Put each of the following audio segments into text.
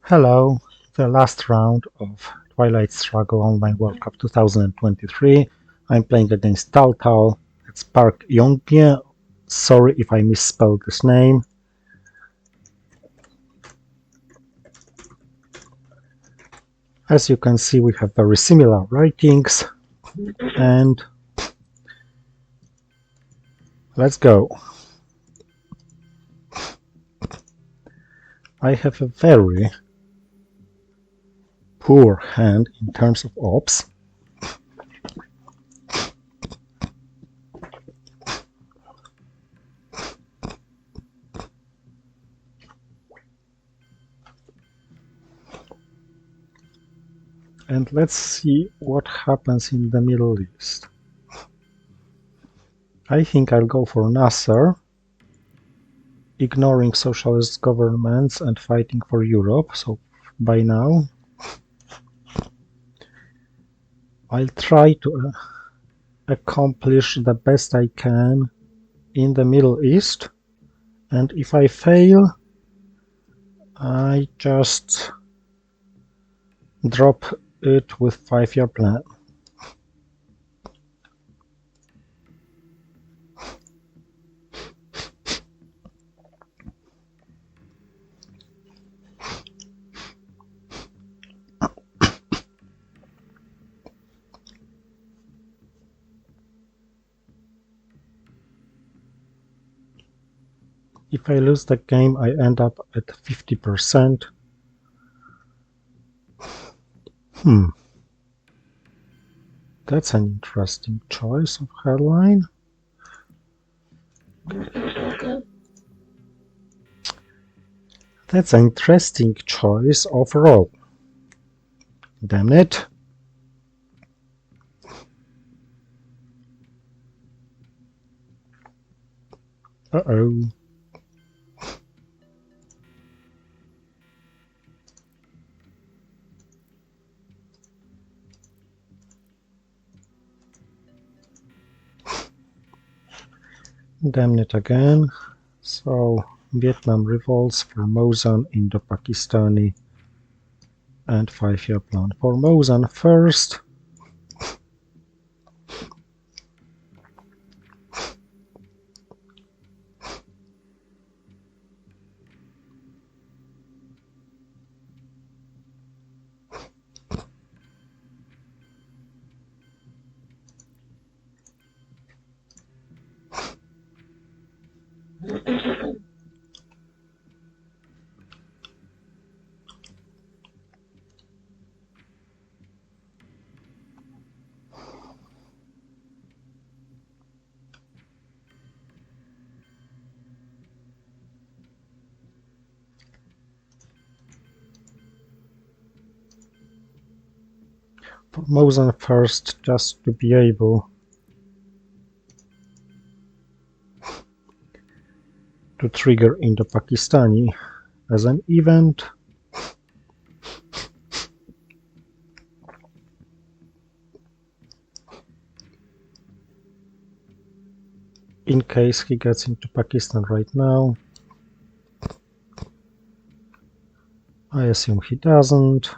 Hello, the last round of Twilight Struggle Online World Cup 2023. I'm playing against Tal. It's Park Yongjun. Sorry if I misspelled this name. As you can see, we have very similar writings, and let's go. I have a very poor hand in terms of ops. And let's see what happens in the Middle East. I think I'll go for Nasser, ignoring socialist governments and fighting for Europe. So by now, I'll try to accomplish the best I can in the Middle East, and if I fail, I just drop it with 5-year plan. If I lose the game, I end up at 50%. That's an interesting choice of headline. That's an interesting choice overall. Damn it. Uh-oh. Damn it again. So, Vietnam revolts, Formosan, Indo-Pakistani, and 5-year plan. Formosan first. Formosan first, just to be able to trigger Indo-Pakistani as an event. In case he gets into Pakistan right now. I assume he doesn't.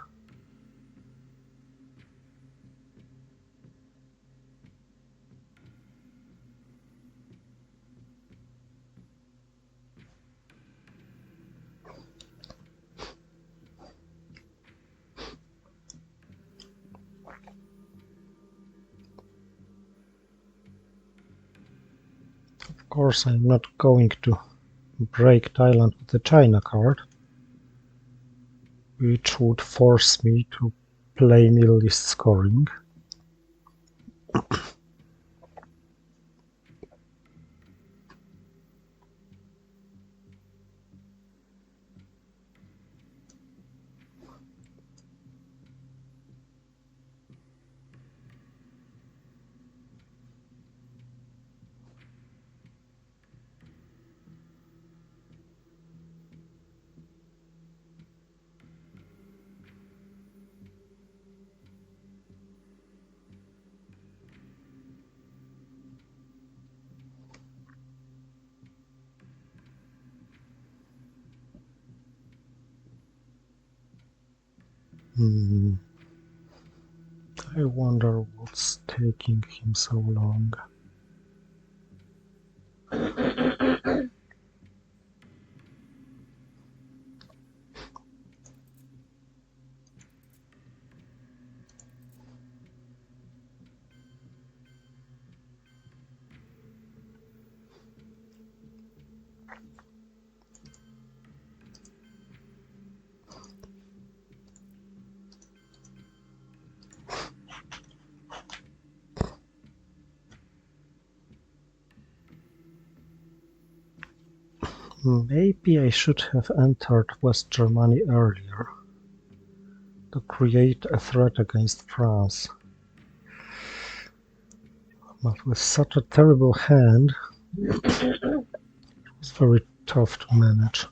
Of course, I'm not going to break Thailand with the China card, which would force me to play Middle East scoring. Hmm. I wonder what's taking him so long. Maybe I should have entered West Germany earlier to create a threat against France. But with such a terrible hand, it was very tough to manage.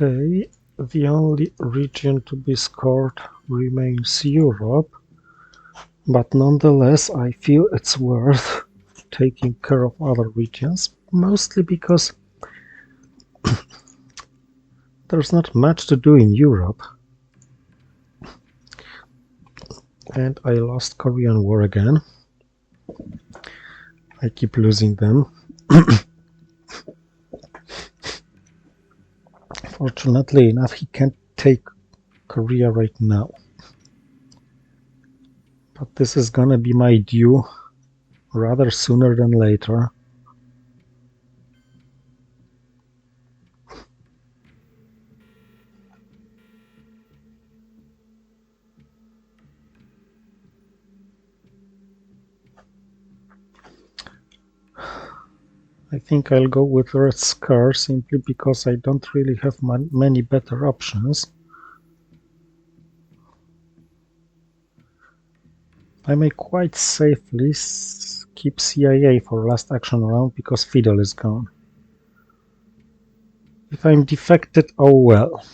Okay, the only region to be scored remains Europe, but nonetheless I feel it's worth taking care of other regions, mostly because there's not much to do in Europe. And I lost Korean War again. I keep losing them. Fortunately enough, he can't take Korea right now. But this is gonna be my due rather sooner than later. I think I'll go with Red Scar simply because I don't really have many better options. I may quite safely keep CIA for last action round because Fidel is gone. If I'm defected, oh well.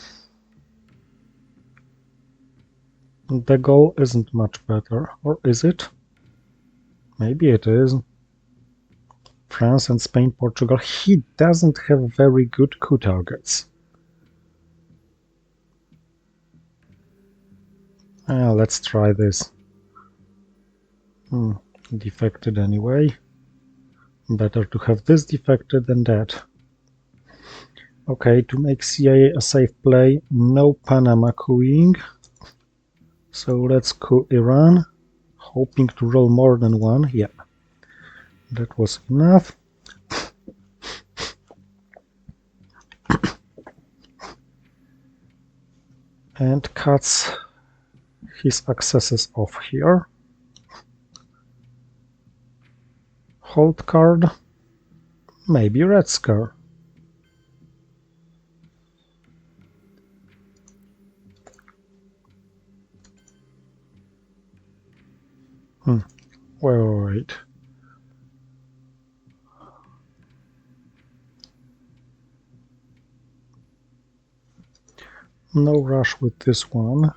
The goal isn't much better, or is it? Maybe it is. France and Spain, Portugal. He doesn't have very good coup targets. Let's try this. Defected anyway. Better to have this defected than that. Okay, to make CIA a safe play, no Panama cooing. So let's coup Iran, hoping to roll more than one. Yeah, that was enough. And cuts his accesses off here. Hold card, maybe Red Scar. Wait. No rush with this one.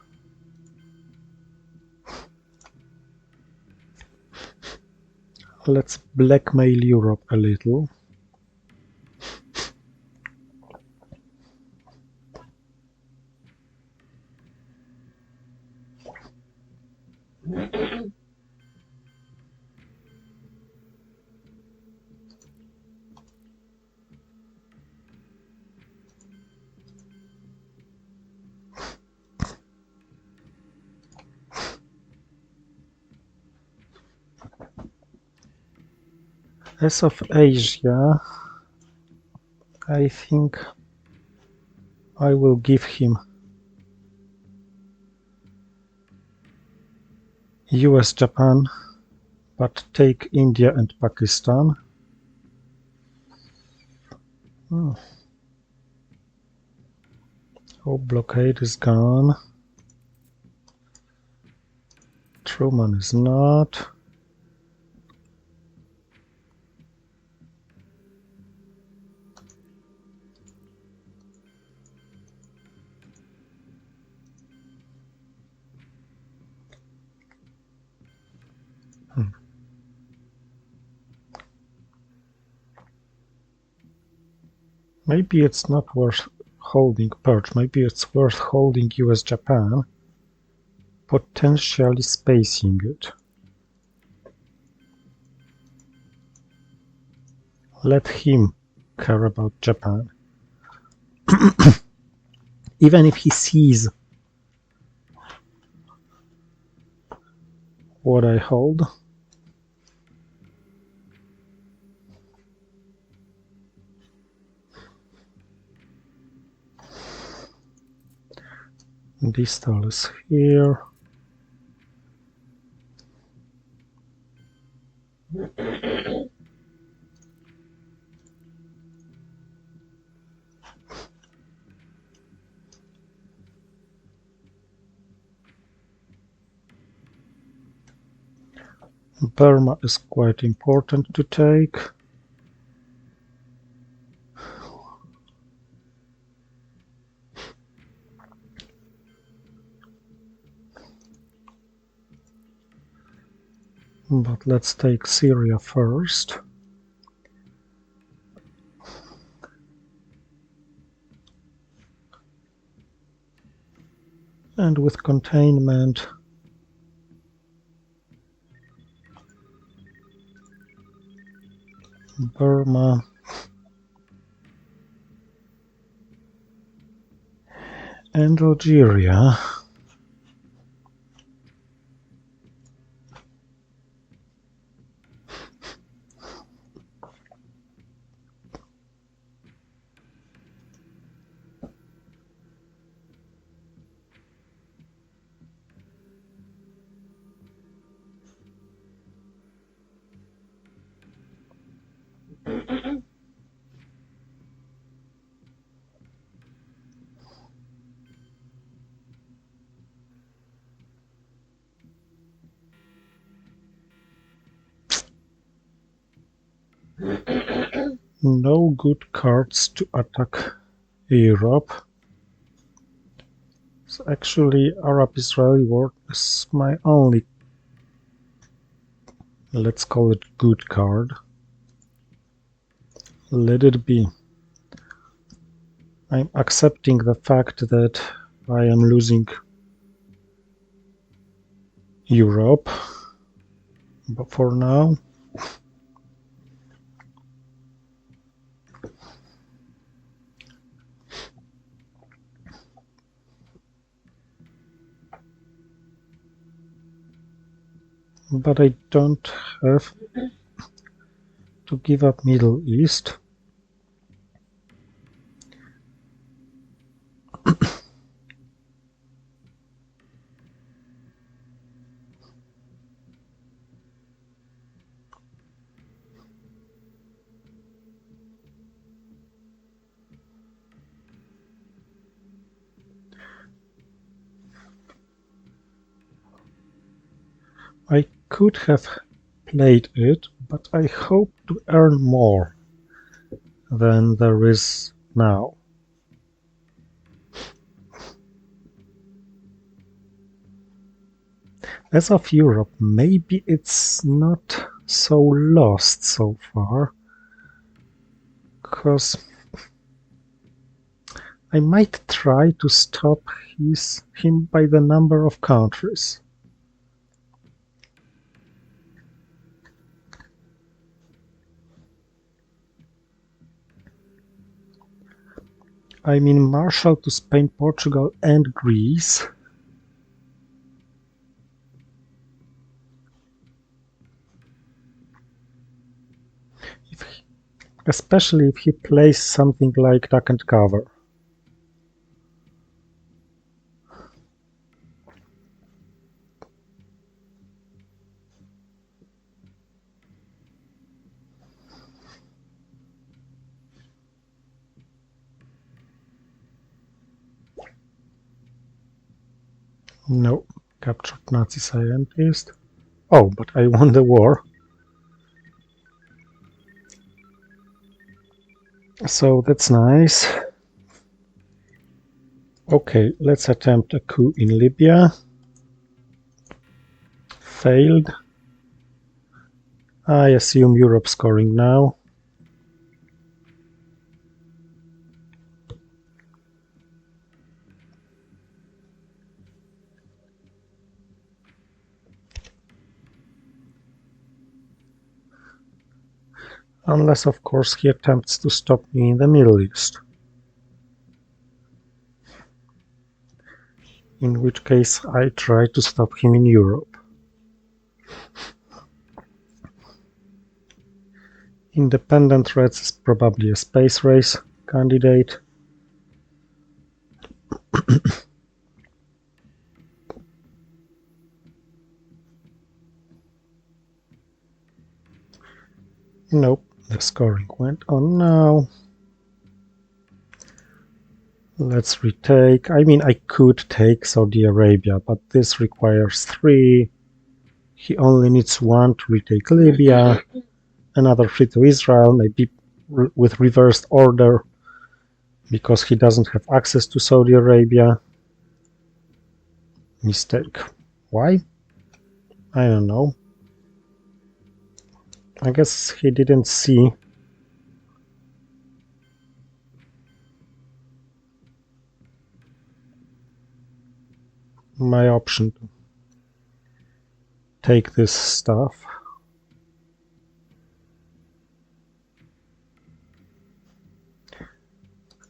Let's blackmail Europe a little. As of Asia, I think I will give him US-Japan, but take India and Pakistan. Oh, blockade is gone. Truman is not. Maybe it's not worth holding Perch. Maybe it's worth holding US-Japan, potentially spacing it. Let him care about Japan. Even if he sees what I hold. Distal is here. Burma is quite important to take. But let's take Syria first. And with containment, Burma, and Algeria. No good cards to attack Europe. So actually, Arab-Israeli war is my only, let's call it, good card. Let it be. I'm accepting the fact that I am losing Europe, but for now, but I don't have to give up Middle East. I could have played it, but I hope to earn more than there is now. As of Europe, maybe it's not so lost so far, because I might try to stop him by the number of countries. I mean Marshall to Spain, Portugal, and Greece. Especially if he plays something like duck and cover. No, captured Nazi scientist. Oh, but I won the war. So that's nice. Okay, let's attempt a coup in Libya. Failed. I assume Europe scoring now. Unless, of course, he attempts to stop me in the Middle East. In which case, I try to stop him in Europe. Independent Reds is probably a space race candidate. Nope, the scoring went on now. Let's retake. I mean, I could take Saudi Arabia, but this requires 3. He only needs 1 to retake Libya, another 3 to Israel, maybe with reversed order, because he doesn't have access to Saudi Arabia. Mistake. Why? I don't know. I guess he didn't see my option to take this stuff.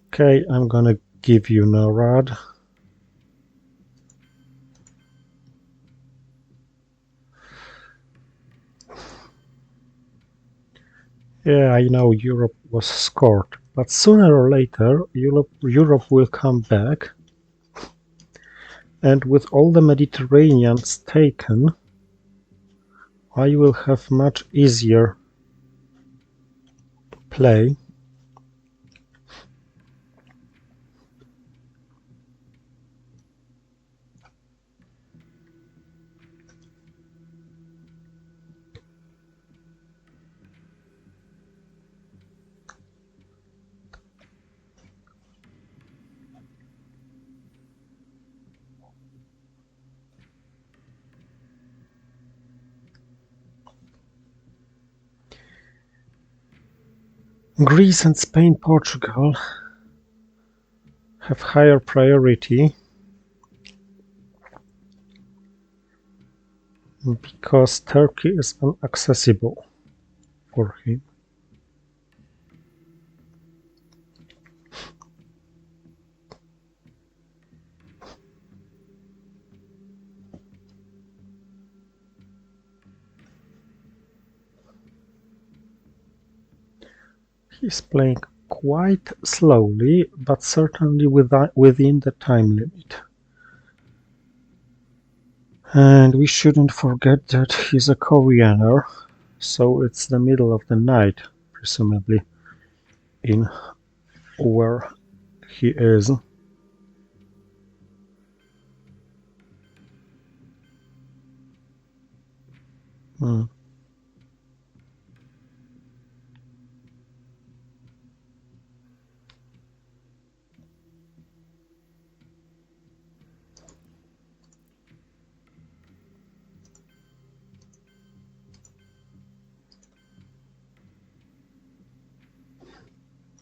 Okay, I'm gonna give you NORAD. Yeah, I know Europe was scored, but sooner or later Europe will come back, and with all the Mediterraneans taken, I will have much easier play. Greece and Spain, Portugal have higher priority because Turkey is inaccessible for him. He's playing quite slowly, but certainly within the time limit. And we shouldn't forget that he's a Koreaner, so it's the middle of the night, presumably, in where he is.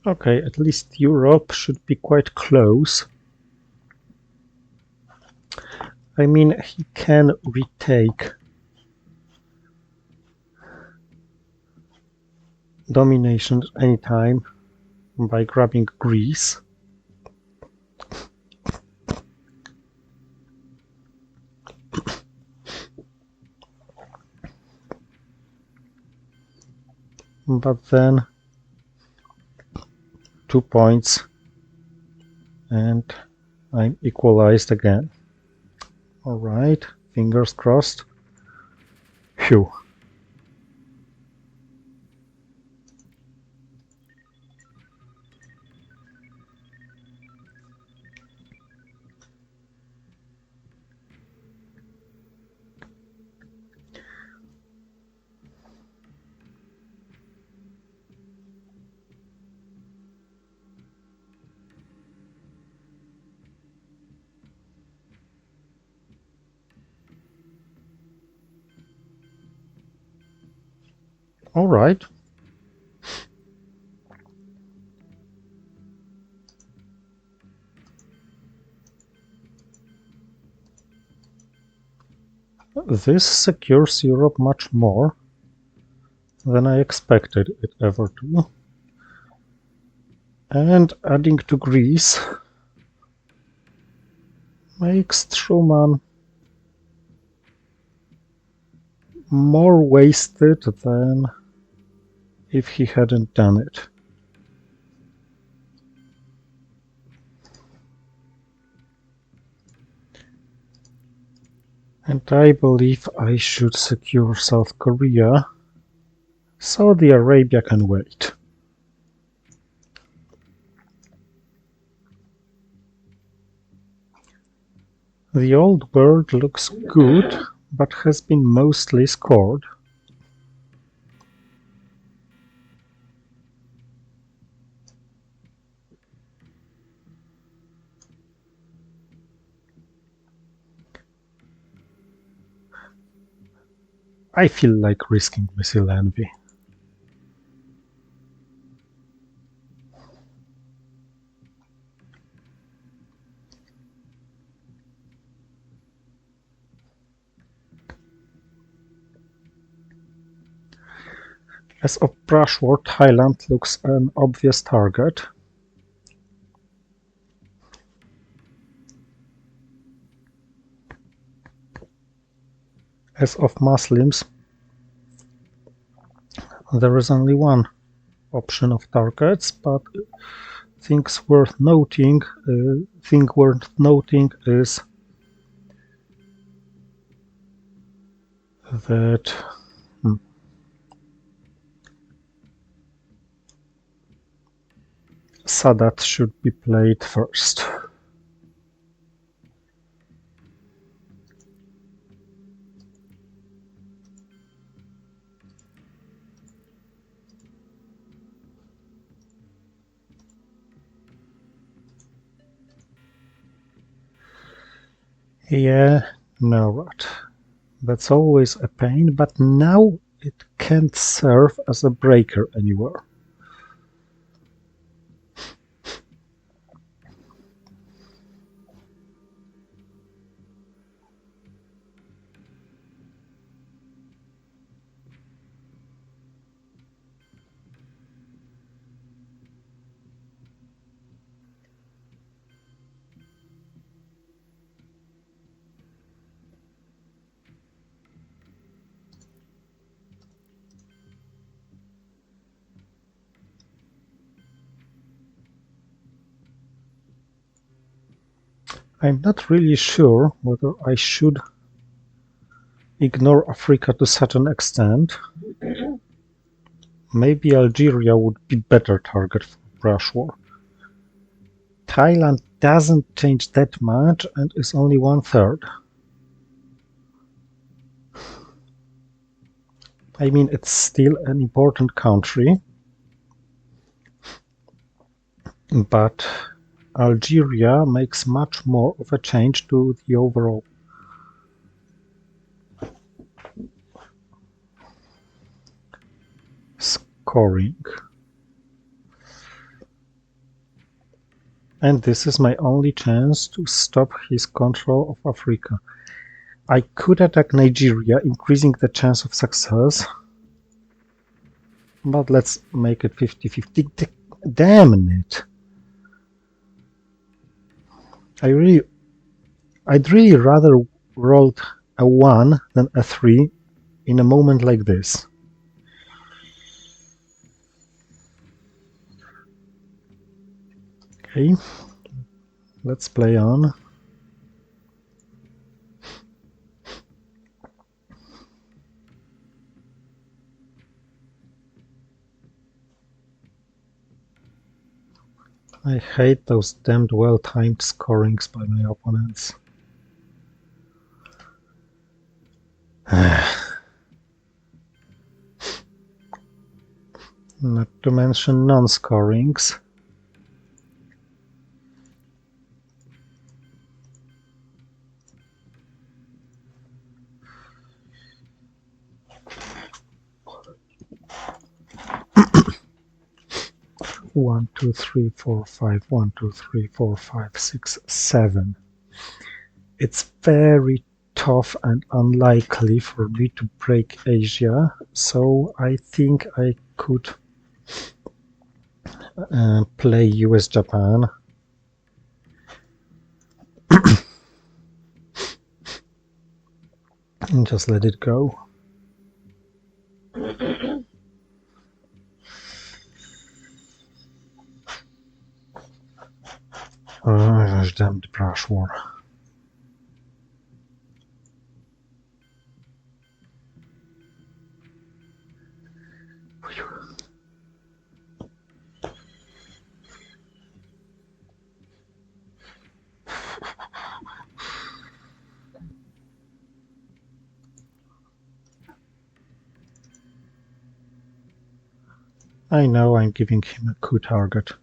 Okay, at least Europe should be quite close. I mean, he can retake domination anytime by grabbing Greece. But then 2 points and I'm equalized again. Alright, fingers crossed. Phew. All right. This secures Europe much more than I expected it ever to. And adding to Greece makes Truman more wasted than if he hadn't done it. And I believe I should secure South Korea. Saudi Arabia can wait. The old world looks good, but has been mostly scored. I feel like risking missile envy. As of brush war, Thailand looks an obvious target. As of Muslims, there is only one option of targets, but things worth noting is that Sadat should be played first. Yeah, no, right. That's always a pain, but now it can't serve as a breaker anywhere. I'm not really sure whether I should ignore Africa to such an extent. Maybe Algeria would be better target for brush war. Thailand doesn't change that much and is only 1/3. I mean, it's still an important country, but Algeria makes much more of a change to the overall scoring. And this is my only chance to stop his control of Africa. I could attack Nigeria, increasing the chance of success, but let's make it 50-50. Damn it! I'd really rather rolled a 1 than a 3 in a moment like this. Okay, let's play on. I hate those damned well-timed scorings by my opponents. Not to mention non-scorings. 1, 2, 3, 4, 5, 1, 2, 3, 4, 5, 6, 7. It's very tough and unlikely for me to break Asia, so I think I could play US-Japan. And just let it go. Oh, damn the brush war. I know I'm giving him a coup target.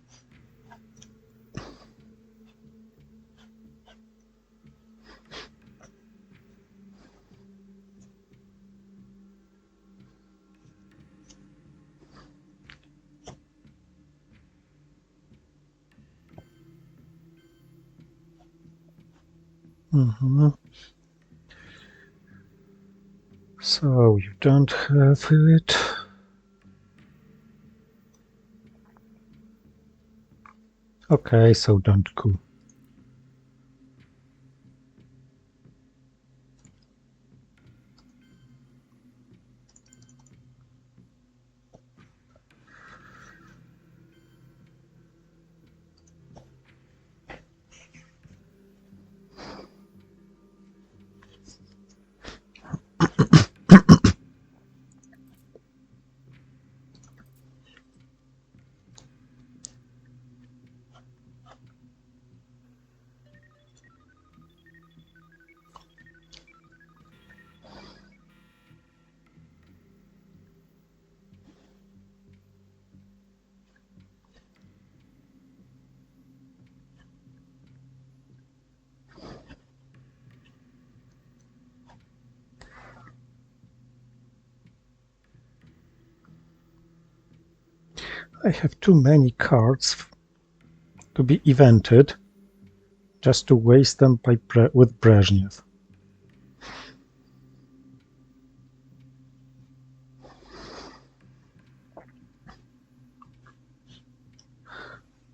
So you don't have it. Okay, so don't coup. I have too many cards to be evented just to waste them with Brezhnev.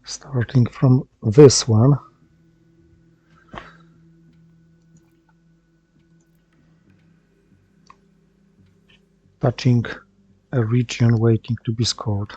Starting from this one. Touching a region waiting to be scored.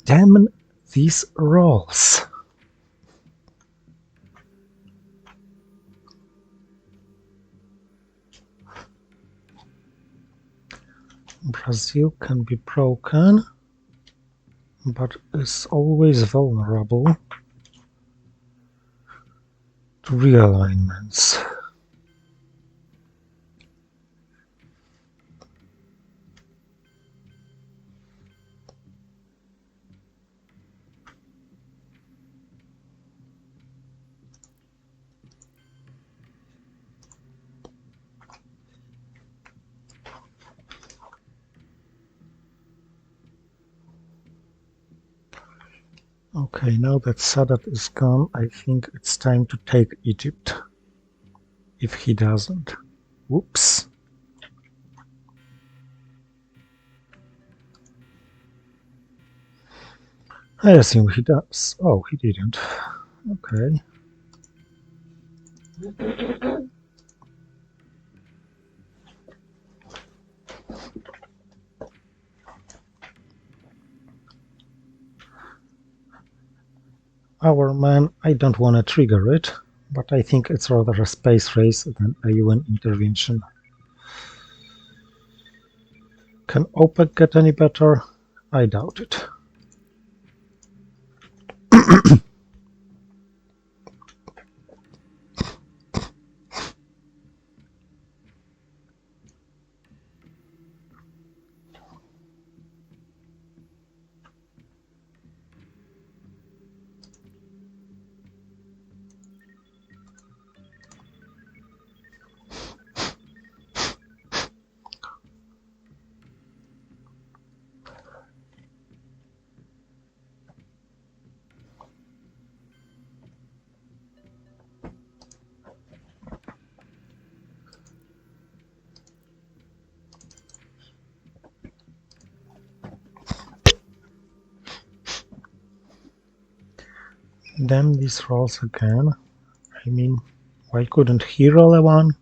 Damn these rolls. Brazil can be broken, but is always vulnerable to realignments. Okay, now that Sadat is gone, I think it's time to take Egypt. If he doesn't. Whoops. I assume he does. Oh, he didn't. Okay. our man, I don't want to trigger it, but I think it's rather a space race than a UN intervention. Can OPEC get any better? I doubt it. Damn these rolls again. I mean, why couldn't he roll a 1?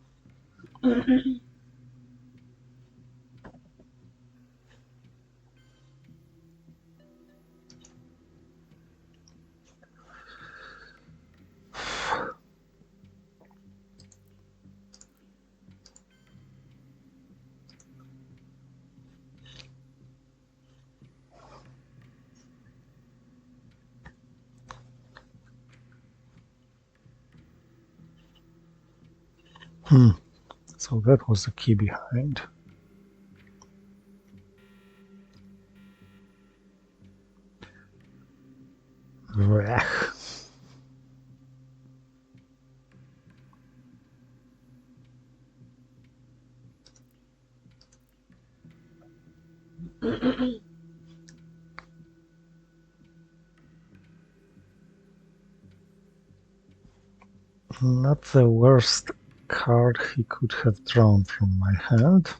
So that was the key behind. Blech. Not the worst card he could have drawn from my hand.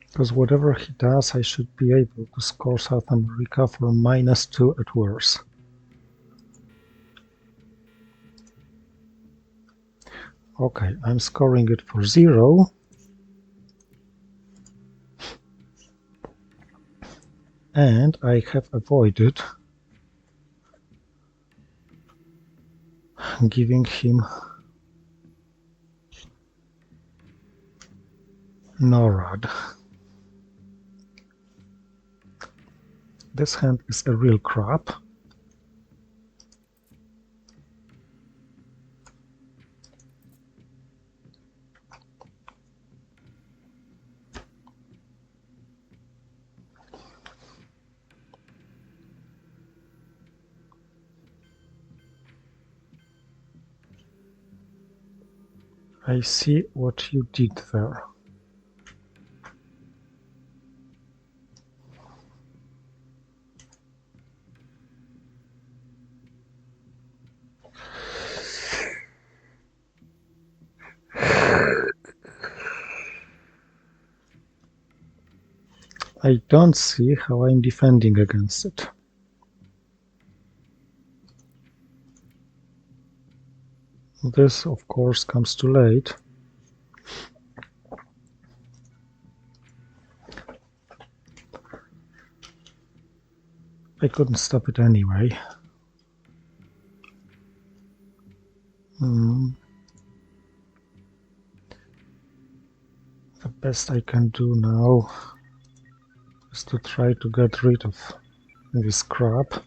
Because whatever he does, I should be able to score South America for -2 at worst. Okay, I'm scoring it for 0. And I have avoided giving him NORAD. This hand is a real crap. I see what you did there. I don't see how I'm defending against it. This, of course, comes too late. I couldn't stop it anyway. The best I can do now is to try to get rid of this crap.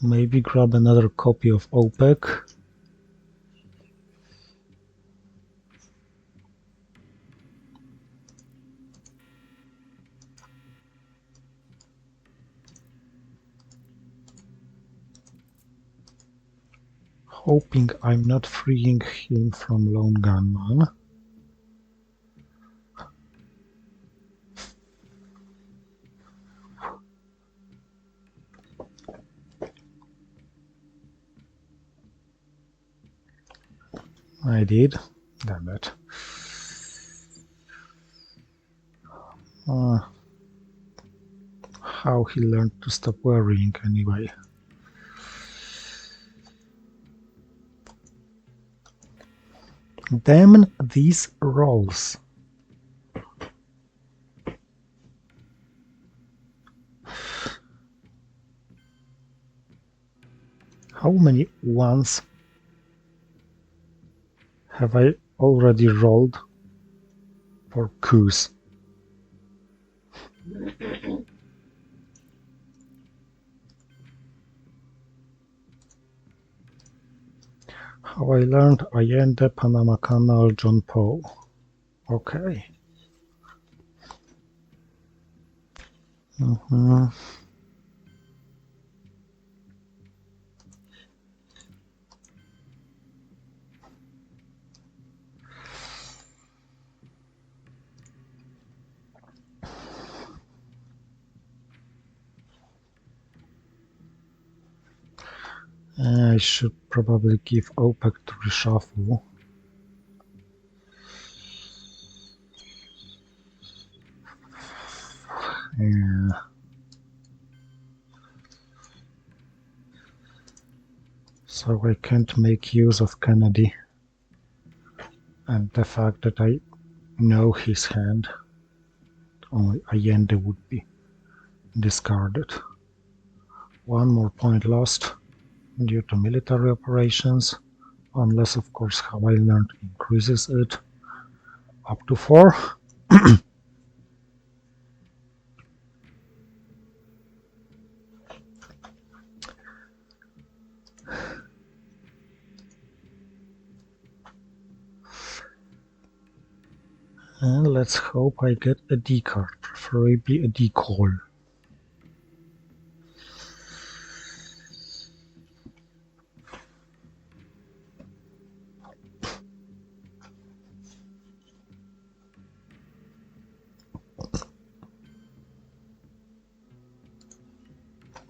Maybe grab another copy of OPEC. Hoping I'm not freeing him from Lone Gunman. I did. Damn it. How he learned to stop worrying anyway. Damn these rolls. How many ones have I already rolled for coups? How I learned Allende, Panama Canal, John Paul. Okay. I should probably give OPEC to reshuffle. Yeah. So I can't make use of Kennedy and the fact that I know his hand. Only Allende would be discarded. One more point lost due to military operations, unless of course how I learned increases it up to 4. And let's hope I get a D card, preferably a D call.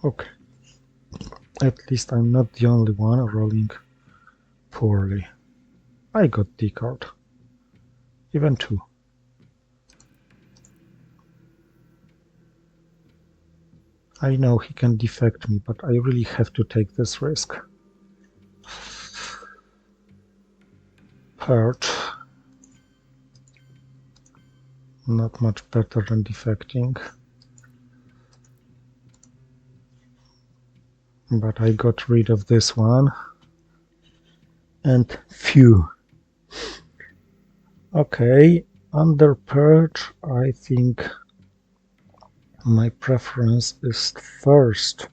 Okay. At least I'm not the only one rolling poorly. I got D card. Even 2. I know he can defect me, but I really have to take this risk. Hurt. Not much better than defecting. But I got rid of this one. And phew. Okay, under purge, I think my preference is first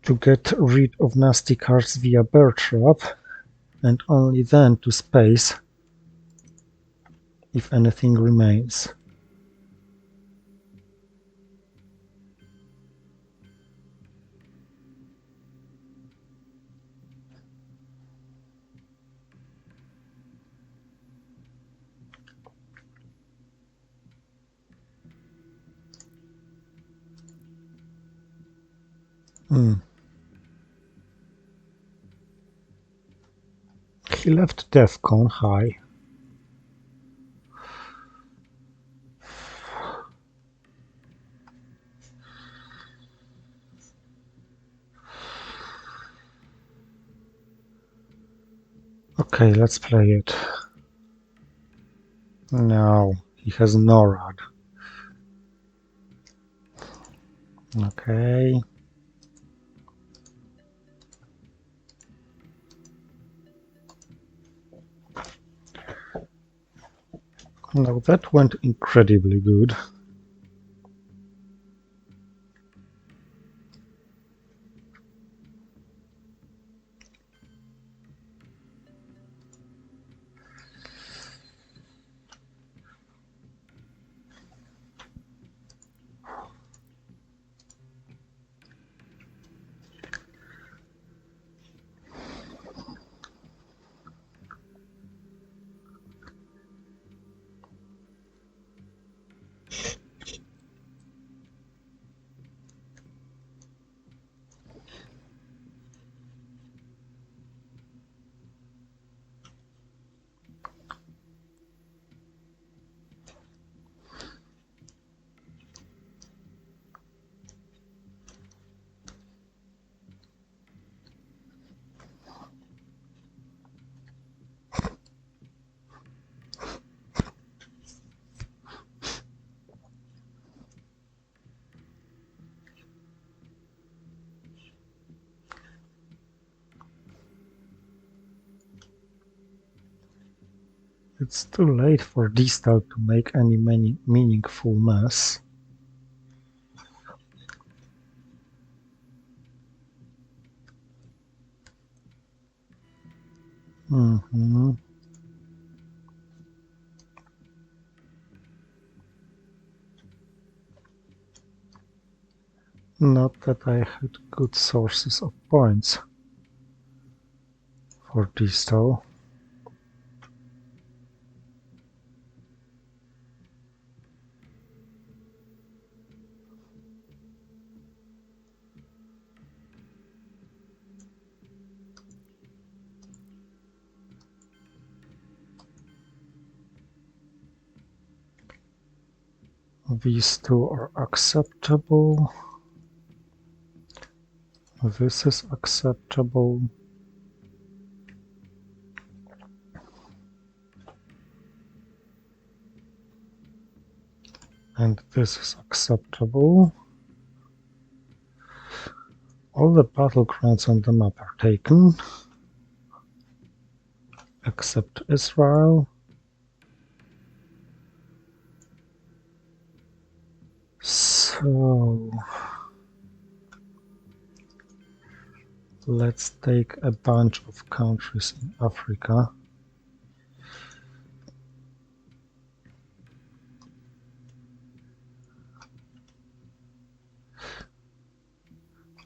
to get rid of nasty cards via bear trap, and only then to space if anything remains. He left DEFCON high. Okay, let's play it. No, he has NORAD. Okay. Now that went incredibly good. It's too late for Distal to make any meaningful mess. Mm-hmm. Not that I had good sources of points for Distal. These two are acceptable. This is acceptable. And this is acceptable. All the battlegrounds on the map are taken, except Israel. So let's take a bunch of countries in Africa.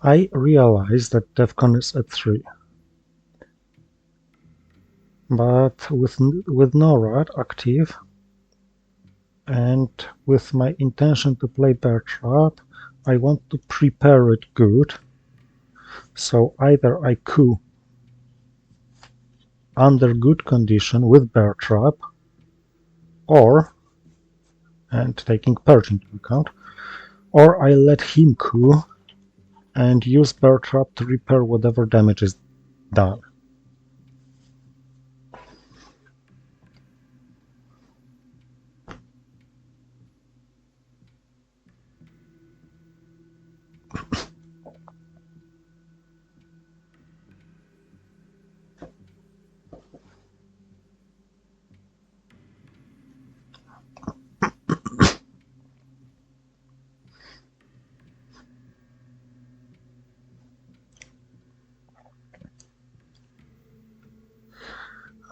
I realize that DEFCON is at 3. But with NORAD active and with my intention to play Bear Trap, I want to prepare it good. So either I coup under good condition with Bear Trap, or, and taking Purge into account, or I let him coup and use Bear Trap to repair whatever damage is done.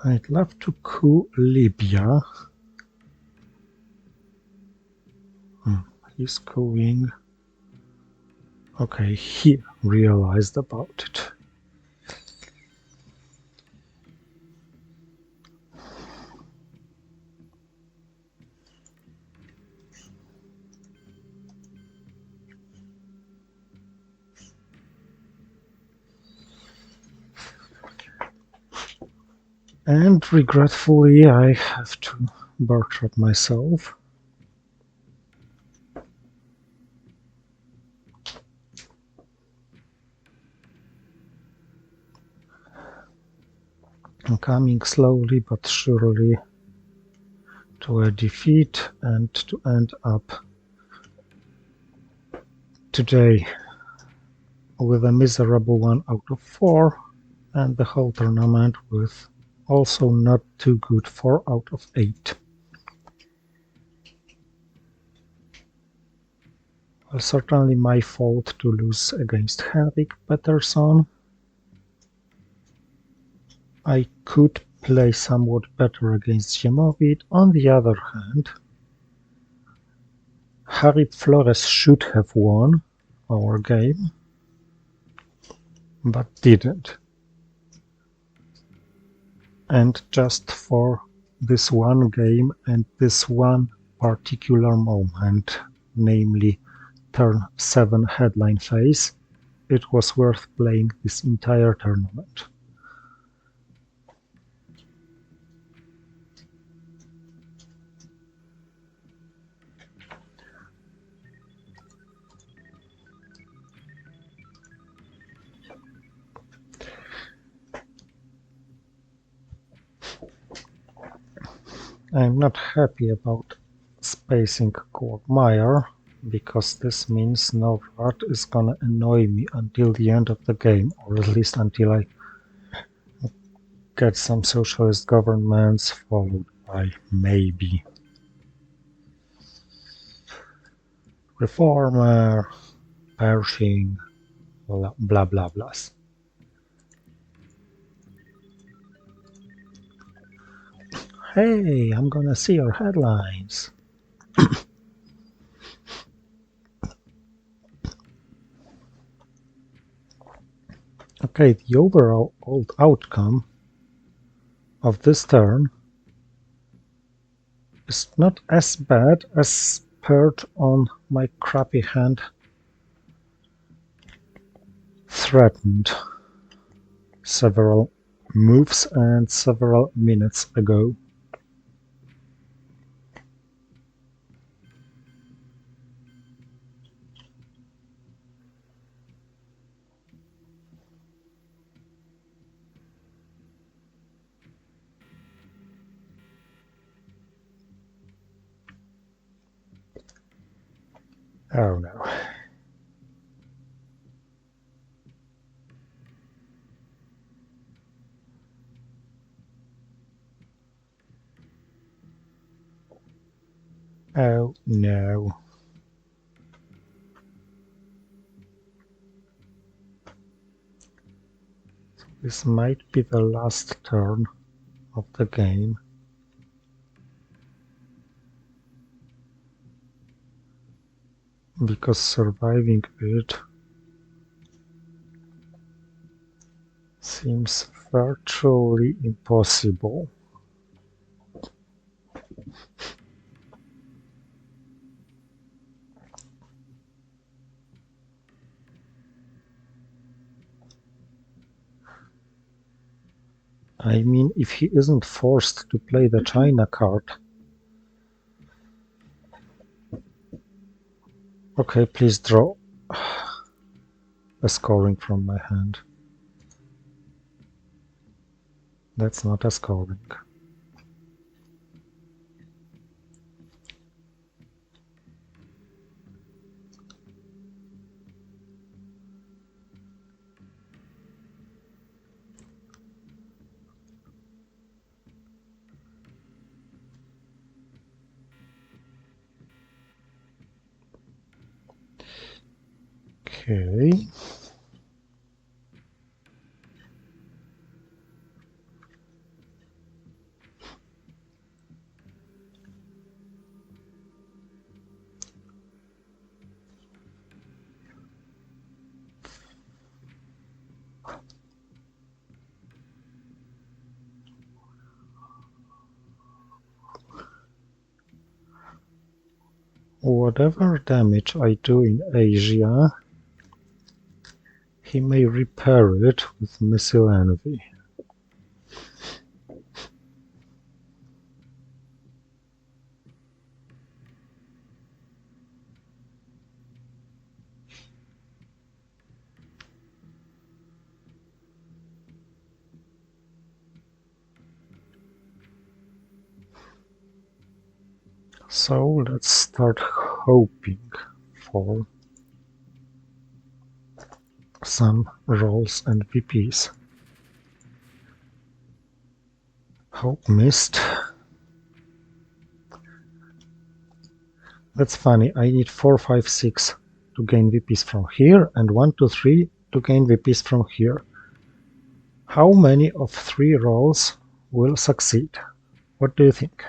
I'd love to coup Libya. He's cooing. Okay, he realized about it. And regretfully, I have to bar trap myself. I'm coming slowly but surely to a defeat and to end up today with a miserable 1 out of 4 and the whole tournament with also not too good 4 out of 8. Well, certainly my fault to lose against Henrik Peterson. I could play somewhat better against Ziemowit. On the other hand, Harry Flores should have won our game, but didn't. And just for this one game and this one particular moment, namely turn 7 headline phase, it was worth playing this entire tournament. I'm not happy about spacing Quagmire, because this means NORAD is gonna annoy me until the end of the game, or at least until I get some socialist governments followed by maybe. Reformer, Pershing, blah blah blah blahs. Hey, I'm gonna see your headlines. Okay, the overall outcome of this turn is not as bad as paired on my crappy hand threatened several moves and several minutes ago. Oh no. Oh no. This might be the last turn of the game. Because surviving it seems virtually impossible. I mean, if he isn't forced to play the China card. Okay, please draw a scoring from my hand. That's not a scoring. Okay. Whatever damage I do in Asia, he may repair it with Missile Envy. So let's start hoping for some rolls and VPs. Hope missed. That's funny, I need 4, 5, 6 to gain VPs from here and 1, 2, 3 to gain VPs from here. How many of 3 rolls will succeed? What do you think?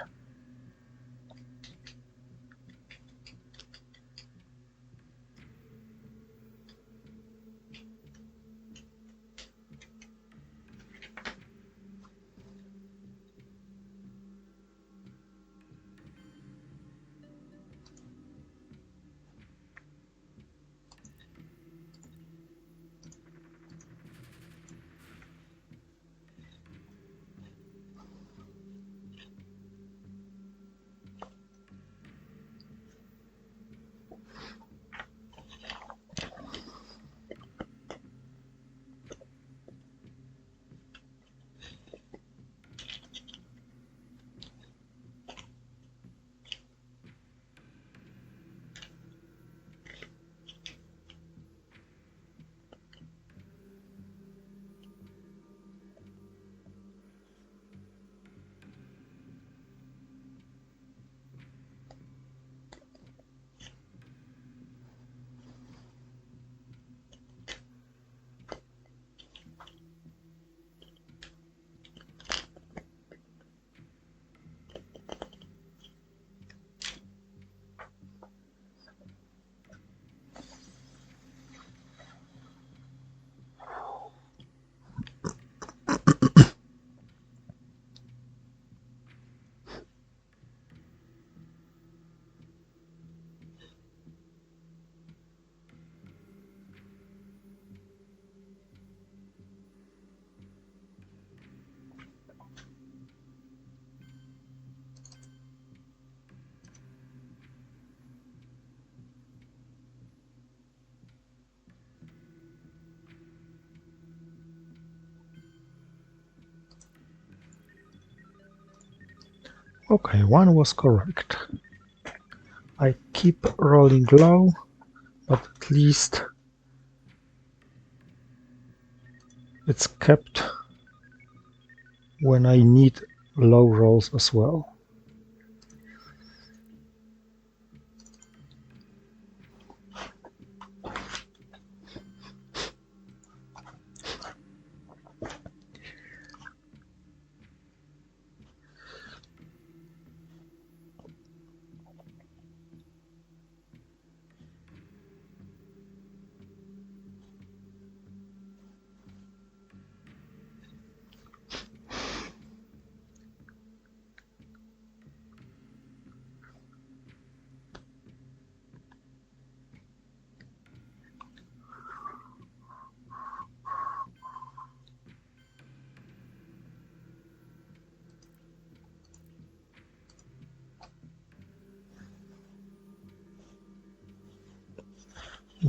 Okay, one was correct. I keep rolling low, but at least it's kept when I need low rolls as well.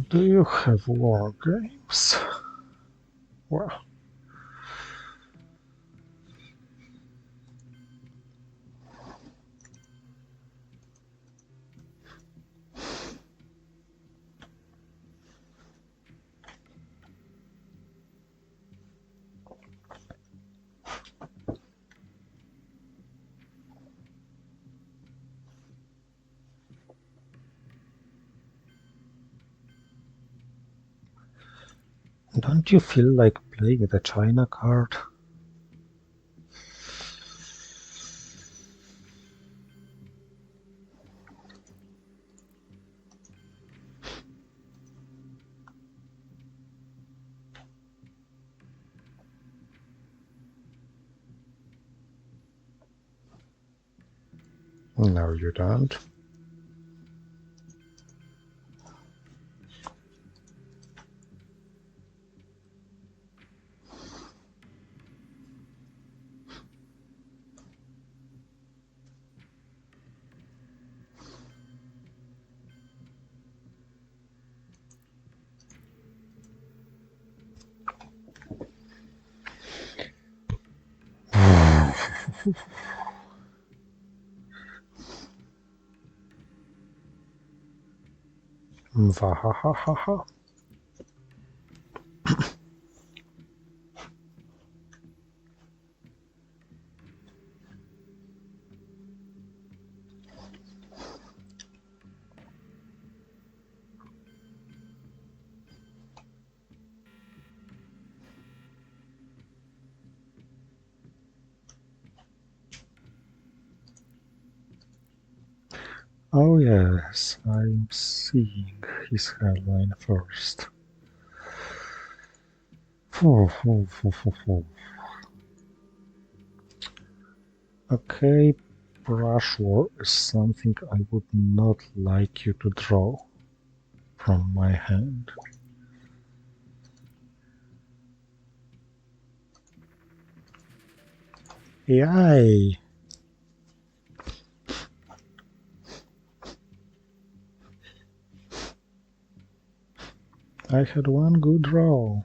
Do you have war games? Well, don't you feel like playing the China card? No, you don't. Vahahaha. Oh yes, I'm seeing his headline first. Okay, brush war is something I would not like you to draw from my hand. Yay! I had one good draw.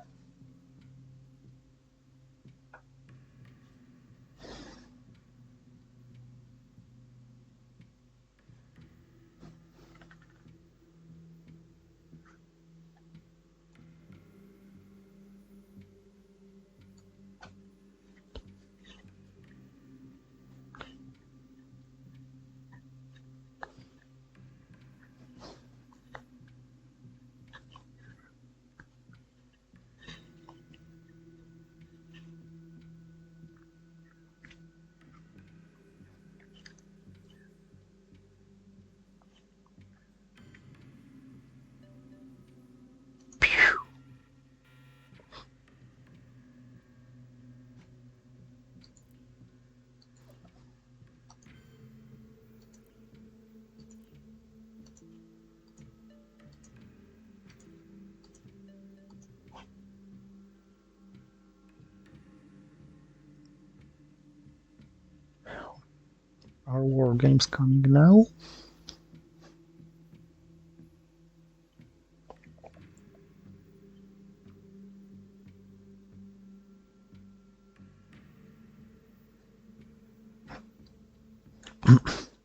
Are war games coming now?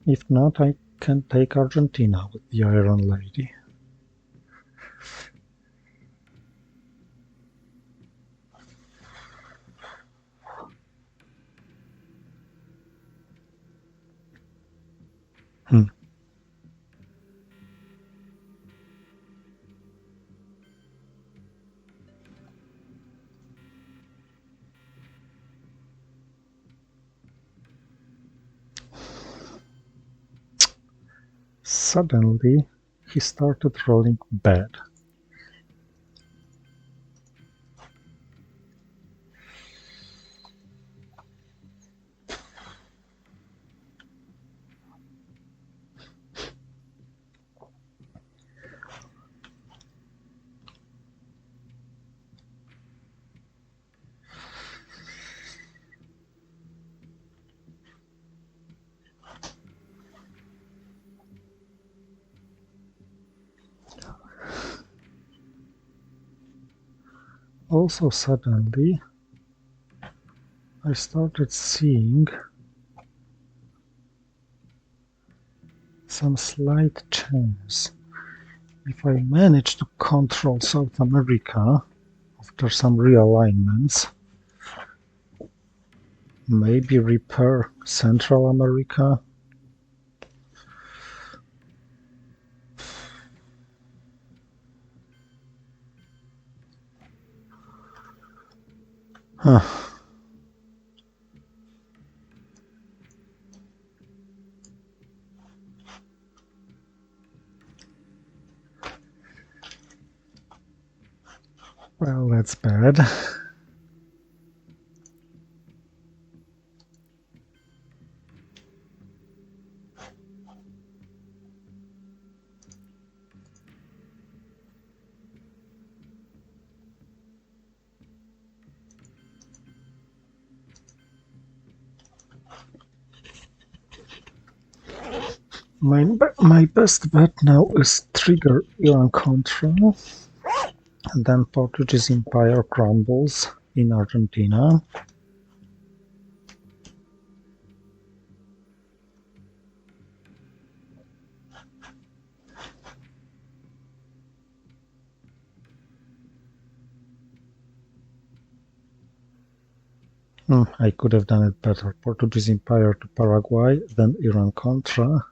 If not, I can take Argentina with the Iron Lady. Suddenly, he started rolling bad. Also suddenly, I started seeing some slight chance. If I manage to control South America after some realignments, maybe repair Central America. Well, that's bad. My best bet now is trigger Iran-Contra, and then Portuguese Empire crumbles in Argentina. I could have done it better. Portuguese Empire to Paraguay, then Iran-Contra,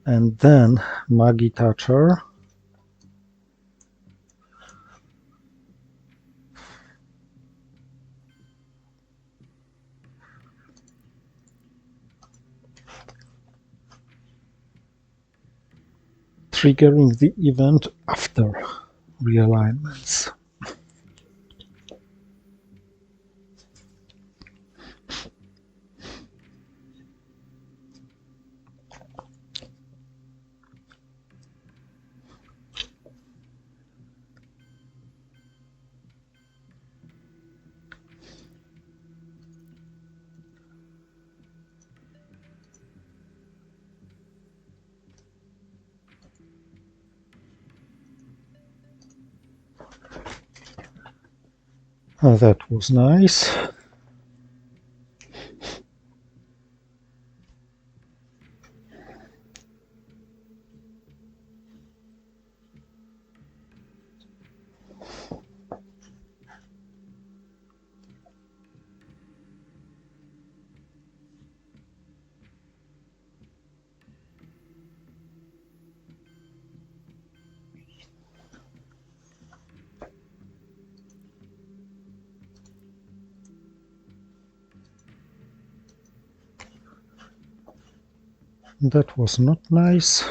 and then Maggie Thatcher. Triggering the event after realignments. That was nice. That was not nice.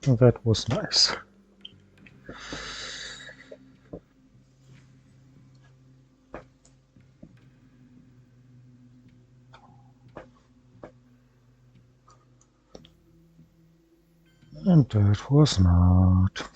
That was nice. And that was not.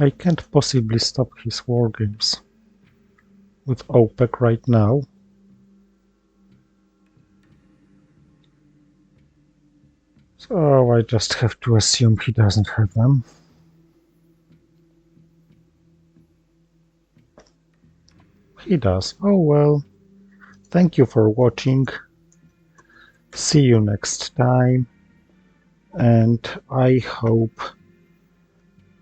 I can't possibly stop his wargames with OPEC right now. So I just have to assume he doesn't have them. He does. Oh well. Thank you for watching. See you next time. And I hope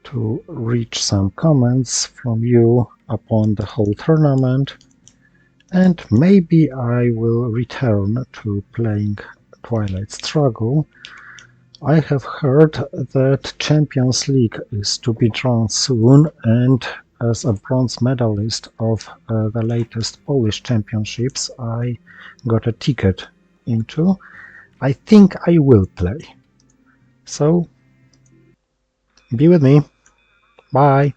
to reach some comments from you upon the whole tournament. And maybe I will return to playing Twilight Struggle. I have heard that Champions League is to be drawn soon, and as a bronze medalist of the latest Polish championships, I got a ticket into. I think I will play. So, be with me. Bye.